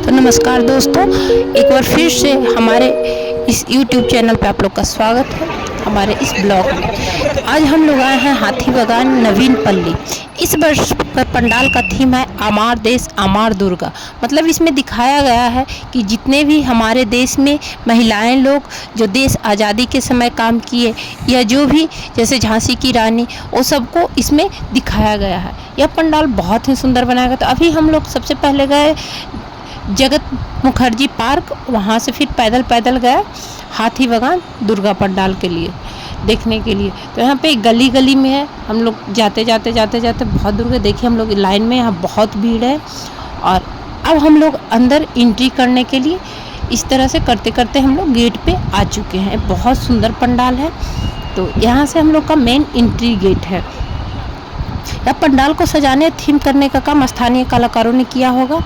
तो नमस्कार दोस्तों, एक बार फिर से हमारे इस YouTube चैनल पे आप लोग का स्वागत है हमारे इस ब्लॉग में। तो आज हम लोग आए हैं हाथी बागान नवीन पल्ली। इस वर्ष का पंडाल का थीम है आमार देश आमार दुर्गा। मतलब इसमें दिखाया गया है कि जितने भी हमारे देश में महिलाएं लोग जो देश आज़ादी के समय काम किए या जो भी जैसे झांसी की रानी, वो सबको इसमें दिखाया गया है। यह पंडाल बहुत ही सुंदर बनाया गया। तो अभी हम लोग सबसे पहले गए जगत मुखर्जी पार्क, वहाँ से फिर पैदल पैदल गए हाथी बागान दुर्गा पंडाल के लिए देखने के लिए। तो यहाँ पे गली गली में है, हम लोग जाते जाते बहुत दूर गए। देखिए हम लोग लाइन में, यहाँ बहुत भीड़ है। और अब हम लोग अंदर एंट्री करने के लिए इस तरह से करते करते हम लोग गेट पे आ चुके हैं। बहुत सुंदर पंडाल है। तो यहाँ से हम लोग का मेन एंट्री गेट है। यह पंडाल को सजाने थीम करने का काम स्थानीय कलाकारों ने किया होगा।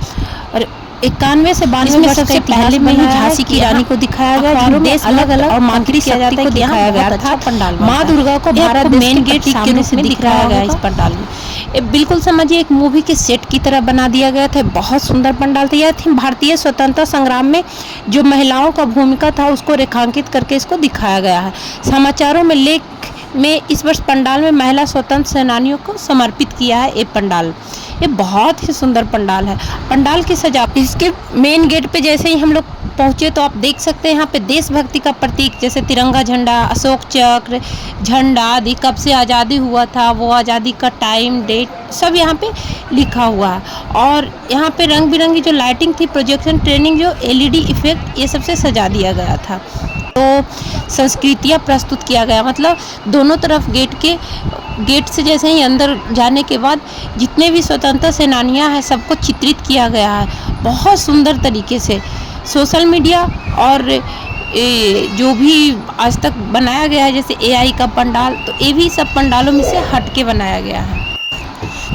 और 91 से 92 में सबसे पहले में ही झांसी की रानी को दिखाया गया, जो देश अलग अलग और मातृ शक्ति को दिखाया गया था। पंडाल माँ दुर्गा को भारत मेन गेट के रूप में दिखाया गया इस पंडाल में। बिल्कुल समझिए एक मूवी के सेट की तरह बना दिया गया था। बहुत सुंदर पंडाल था। यह थीम भारतीय स्वतंत्रता संग्राम में जो महिलाओं का भूमिका था उसको रेखांकित करके इसको दिखाया गया है। समाचारों में लेख में इस वर्ष पंडाल में महिला स्वतंत्र सेनानियों को समर्पित किया है। ये पंडाल, ये बहुत ही सुंदर पंडाल है। पंडाल की सजावट, इसके मेन गेट पे जैसे ही हम लोग पहुँचे तो आप देख सकते हैं यहाँ पे देशभक्ति का प्रतीक जैसे तिरंगा झंडा, अशोक चक्र, झंडा आदि, कब से आज़ादी हुआ था, वो आज़ादी का टाइम डेट सब यहाँ पे लिखा हुआ है। और यहाँ पे रंग बिरंगी जो लाइटिंग थी, प्रोजेक्शन ट्रेनिंग, जो LED इफेक्ट, ये सबसे सजा दिया गया था। तो संस्कृतियाँ प्रस्तुत किया गया। मतलब दोनों तरफ गेट से जैसे ही अंदर जाने के बाद जितने भी स्वतंत्रता सेनानियाँ हैं सबको चित्रित किया गया है बहुत सुंदर तरीके से। सोशल मीडिया और जो भी आज तक बनाया गया है जैसे AI का पंडाल, तो ये भी सब पंडालों में से हट के बनाया गया है।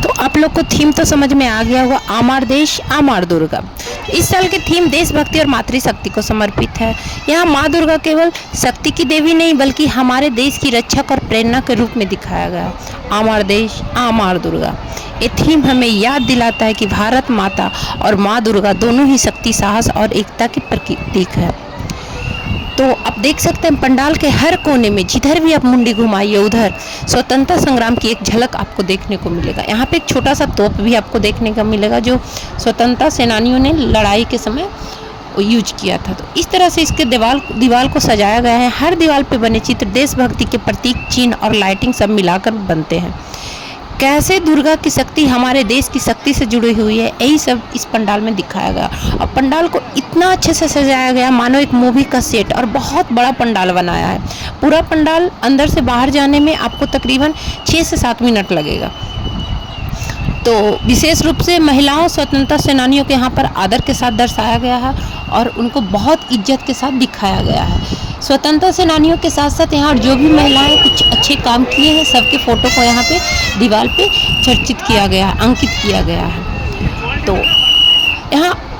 तो आप लोग को थीम तो समझ में आ गया होगा, आमार देश आमार दुर्गा। इस साल की थीम देशभक्ति और मातृशक्ति को समर्पित है। यहाँ माँ दुर्गा केवल शक्ति की देवी नहीं बल्कि हमारे देश की रक्षक और प्रेरणा के रूप में दिखाया गया। आमार देश आमार दुर्गा, ये थीम हमें याद दिलाता है कि भारत माता और माँ दुर्गा दोनों ही शक्ति, साहस और एकता की प्रतीक है। तो आप देख सकते हैं पंडाल के हर कोने में जिधर भी आप मुंडी घुमाइए उधर स्वतंत्रता संग्राम की एक झलक आपको देखने को मिलेगा। यहाँ पे एक छोटा सा तोप भी आपको देखने का मिलेगा जो स्वतंत्रता सेनानियों ने लड़ाई के समय यूज किया था। तो इस तरह से इसके दीवार को सजाया गया है। हर दीवार पे बने चित्र देशभक्ति के प्रतीक, चिन्ह और लाइटिंग सब मिलाकर बनते हैं। कैसे दुर्गा की शक्ति हमारे देश की शक्ति से जुड़ी हुई है, यही सब इस पंडाल में दिखाया गया। और पंडाल को इतना अच्छे से सजाया गया मानो एक मूवी का सेट, और बहुत बड़ा पंडाल बनाया है। पूरा पंडाल अंदर से बाहर जाने में आपको तकरीबन 6 से 7 मिनट लगेगा। तो विशेष रूप से महिलाओं स्वतंत्रता सेनानियों के यहाँ पर आदर के साथ दर्शाया गया है और उनको बहुत इज्जत के साथ दिखाया गया है। स्वतंत्रता सेनानियों के साथ साथ यहाँ जो भी महिलाएं कुछ अच्छे काम किए हैं सबके फ़ोटो को यहाँ पे दीवार पे चर्चित किया गया है, अंकित किया गया है। तो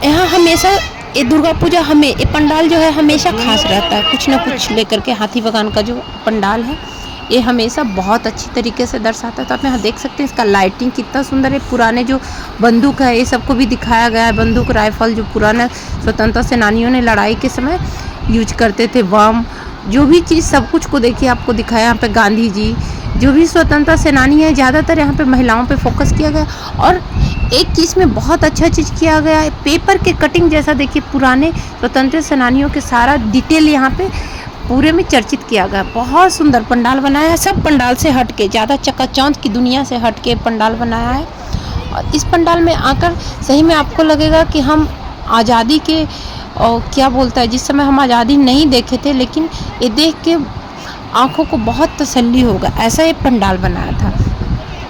यहाँ हमेशा ये दुर्गा पूजा हमें ये पंडाल जो है हमेशा खास रहता है, कुछ ना कुछ लेकर के। हाथी बागान का जो पंडाल है ये हमेशा बहुत अच्छी तरीके से दर्शाता है। तो आप यहाँ देख सकते हैं इसका लाइटिंग कितना सुंदर है। पुराने जो बंदूक है ये सबको भी दिखाया गया है। बंदूक, राइफल जो पुराने स्वतंत्रता सेनानियों ने लड़ाई के समय यूज करते थे, बम, जो भी चीज़ सब कुछ को देखिए आपको दिखाया। यहाँ पे गांधी जी, जो भी स्वतंत्रता सेनानी है, ज़्यादातर यहाँ पे महिलाओं पे फोकस किया गया। और एक चीज़ में बहुत अच्छा चीज़ किया गया है, पेपर के कटिंग जैसा देखिए पुराने स्वतंत्रता सेनानियों के सारा डिटेल यहाँ पे पूरे में चर्चित किया गया। बहुत सुंदर पंडाल बनाया है। सब पंडाल से हट के, ज़्यादा चकाचौंध की दुनिया से हट के पंडाल बनाया है। और इस पंडाल में आकर सही में आपको लगेगा कि हम आज़ादी के और क्या बोलता है जिस समय हम आज़ादी नहीं देखे थे, लेकिन ये देख के आँखों को बहुत तसल्ली होगा, ऐसा ये पंडाल बनाया था।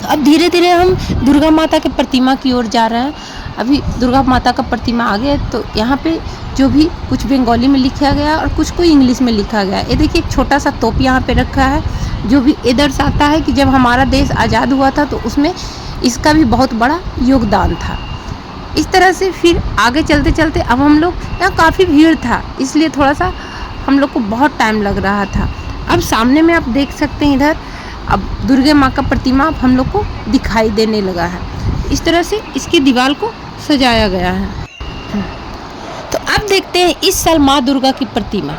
अब धीरे धीरे हम दुर्गा माता के प्रतिमा की ओर जा रहे हैं। अभी दुर्गा माता का प्रतिमा आ गया। तो यहाँ पे जो भी कुछ बंगाली में लिखा गया और कुछ को इंग्लिश में लिखा गया। ये देखिए एक छोटा सा तोप यहाँ पे रखा है जो भी ये दर्शाता है कि जब हमारा देश आज़ाद हुआ था तो उसमें इसका भी बहुत बड़ा योगदान था। इस तरह से फिर आगे चलते चलते अब हम लोग, यहाँ काफ़ी भीड़ था इसलिए थोड़ा सा हम लोग को बहुत टाइम लग रहा था। अब सामने में आप देख सकते हैं इधर अब दुर्गा माँ का प्रतिमा अब हम लोग को दिखाई देने लगा है। इस तरह से इसकी दीवार को सजाया गया है। देखते हैं इस साल माँ दुर्गा की प्रतिमा,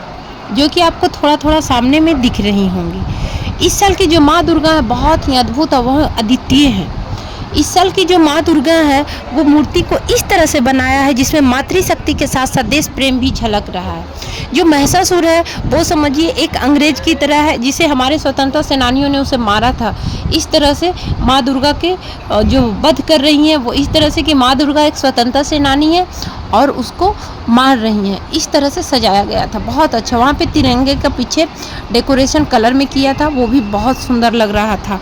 जो कि आपको थोड़ा थोड़ा सामने में दिख रही होंगी। इस साल की जो माँ दुर्गा है बहुत ही अद्भुत और वह अद्वितीय है। इस साल की जो माँ दुर्गा है वो मूर्ति को इस तरह से बनाया है जिसमें मातृशक्ति के साथ साथ देश प्रेम भी झलक रहा है। जो महिषासुर है वो समझिए एक अंग्रेज की तरह है, जिसे हमारे स्वतंत्रता सेनानियों ने उसे मारा था। इस तरह से माँ दुर्गा के जो वध कर रही हैं वो इस तरह से कि माँ दुर्गा एक स्वतंत्रता सेनानी है और उसको मार रही हैं। इस तरह से सजाया गया था, बहुत अच्छा। वहाँ पे तिरंगे का पीछे डेकोरेशन कलर में किया था, वो भी बहुत सुंदर लग रहा था।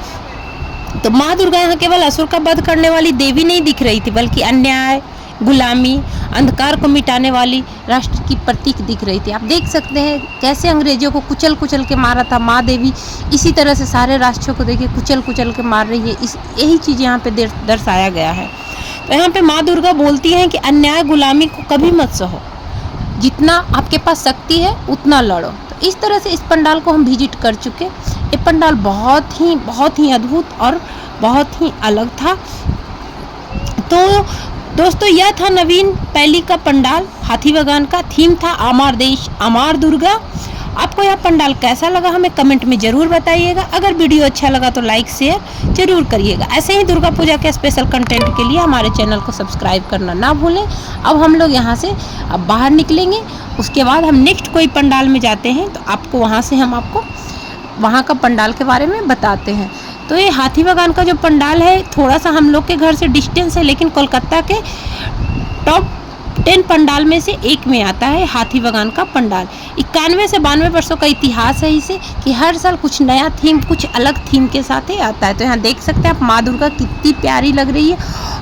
तो माँ दुर्गा यहाँ केवल असुर का वध करने वाली देवी नहीं दिख रही थी, बल्कि अन्याय, गुलामी, अंधकार को मिटाने वाली राष्ट्र की प्रतीक दिख रही थी। आप देख सकते हैं कैसे अंग्रेजों को कुचल कुचल के मारा था माँ देवी, इसी तरह से सारे राष्ट्रों को देखिए कुचल कुचल के मार रही है। यही चीज़ यहाँ पे दर्शाया गया है। तो यहाँ पे माँ दुर्गा बोलती हैं कि अन्याय गुलामी को कभी मत सहो, जितना आपके पास शक्ति है उतना लड़ो। तो इस तरह से इस पंडाल को हम विजिट कर चुके। ये पंडाल बहुत ही अद्भुत और बहुत ही अलग था। तो दोस्तों यह था नवीन पल्ली का पंडाल। हाथी बागान का थीम था अमर देश अमर दुर्गा। आपको यह पंडाल कैसा लगा हमें कमेंट में ज़रूर बताइएगा। अगर वीडियो अच्छा लगा तो लाइक शेयर जरूर करिएगा। ऐसे ही दुर्गा पूजा के स्पेशल कंटेंट के लिए हमारे चैनल को सब्सक्राइब करना ना भूलें। अब हम लोग यहाँ से अब बाहर निकलेंगे, उसके बाद हम नेक्स्ट कोई पंडाल में जाते हैं तो आपको वहाँ से हम आपको वहाँ का पंडाल के बारे में बताते हैं। तो ये हाथी बागान का जो पंडाल है थोड़ा सा हम लोग के घर से डिस्टेंस है, लेकिन कोलकाता के टॉप 10 पंडाल में से एक में आता है हाथी बागान का पंडाल। 91 से 92 वर्षों का इतिहास है इसे, कि हर साल कुछ नया थीम, कुछ अलग थीम के साथ ही आता है। तो यहाँ देख सकते हैं आप माँ दुर्गा कितनी प्यारी लग रही है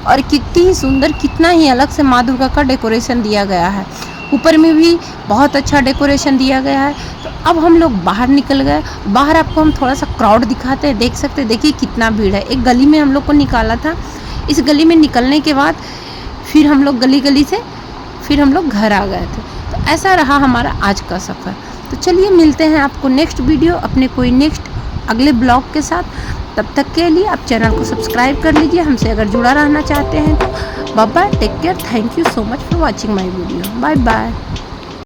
और कितनी ही सुंदर, कितना ही अलग से माँ दुर्गा का डेकोरेशन दिया गया है। ऊपर में भी बहुत अच्छा डेकोरेशन दिया गया है। तो अब हम लोग बाहर निकल गए। बाहर आपको हम थोड़ा सा क्राउड दिखाते हैं, देख सकते हैं, देखिए कितना भीड़ है। एक गली में हम लोग को निकाला था, इस गली में निकलने के बाद फिर हम लोग गली से फिर हम लोग घर आ गए थे। तो ऐसा रहा हमारा आज का सफ़र। तो चलिए मिलते हैं आपको नेक्स्ट वीडियो अपने कोई नेक्स्ट अगले ब्लॉग के साथ। तब तक के लिए आप चैनल को सब्सक्राइब कर लीजिए, हमसे अगर जुड़ा रहना चाहते हैं तो। Bye bye, take care, thank you so much for watching my video, bye bye.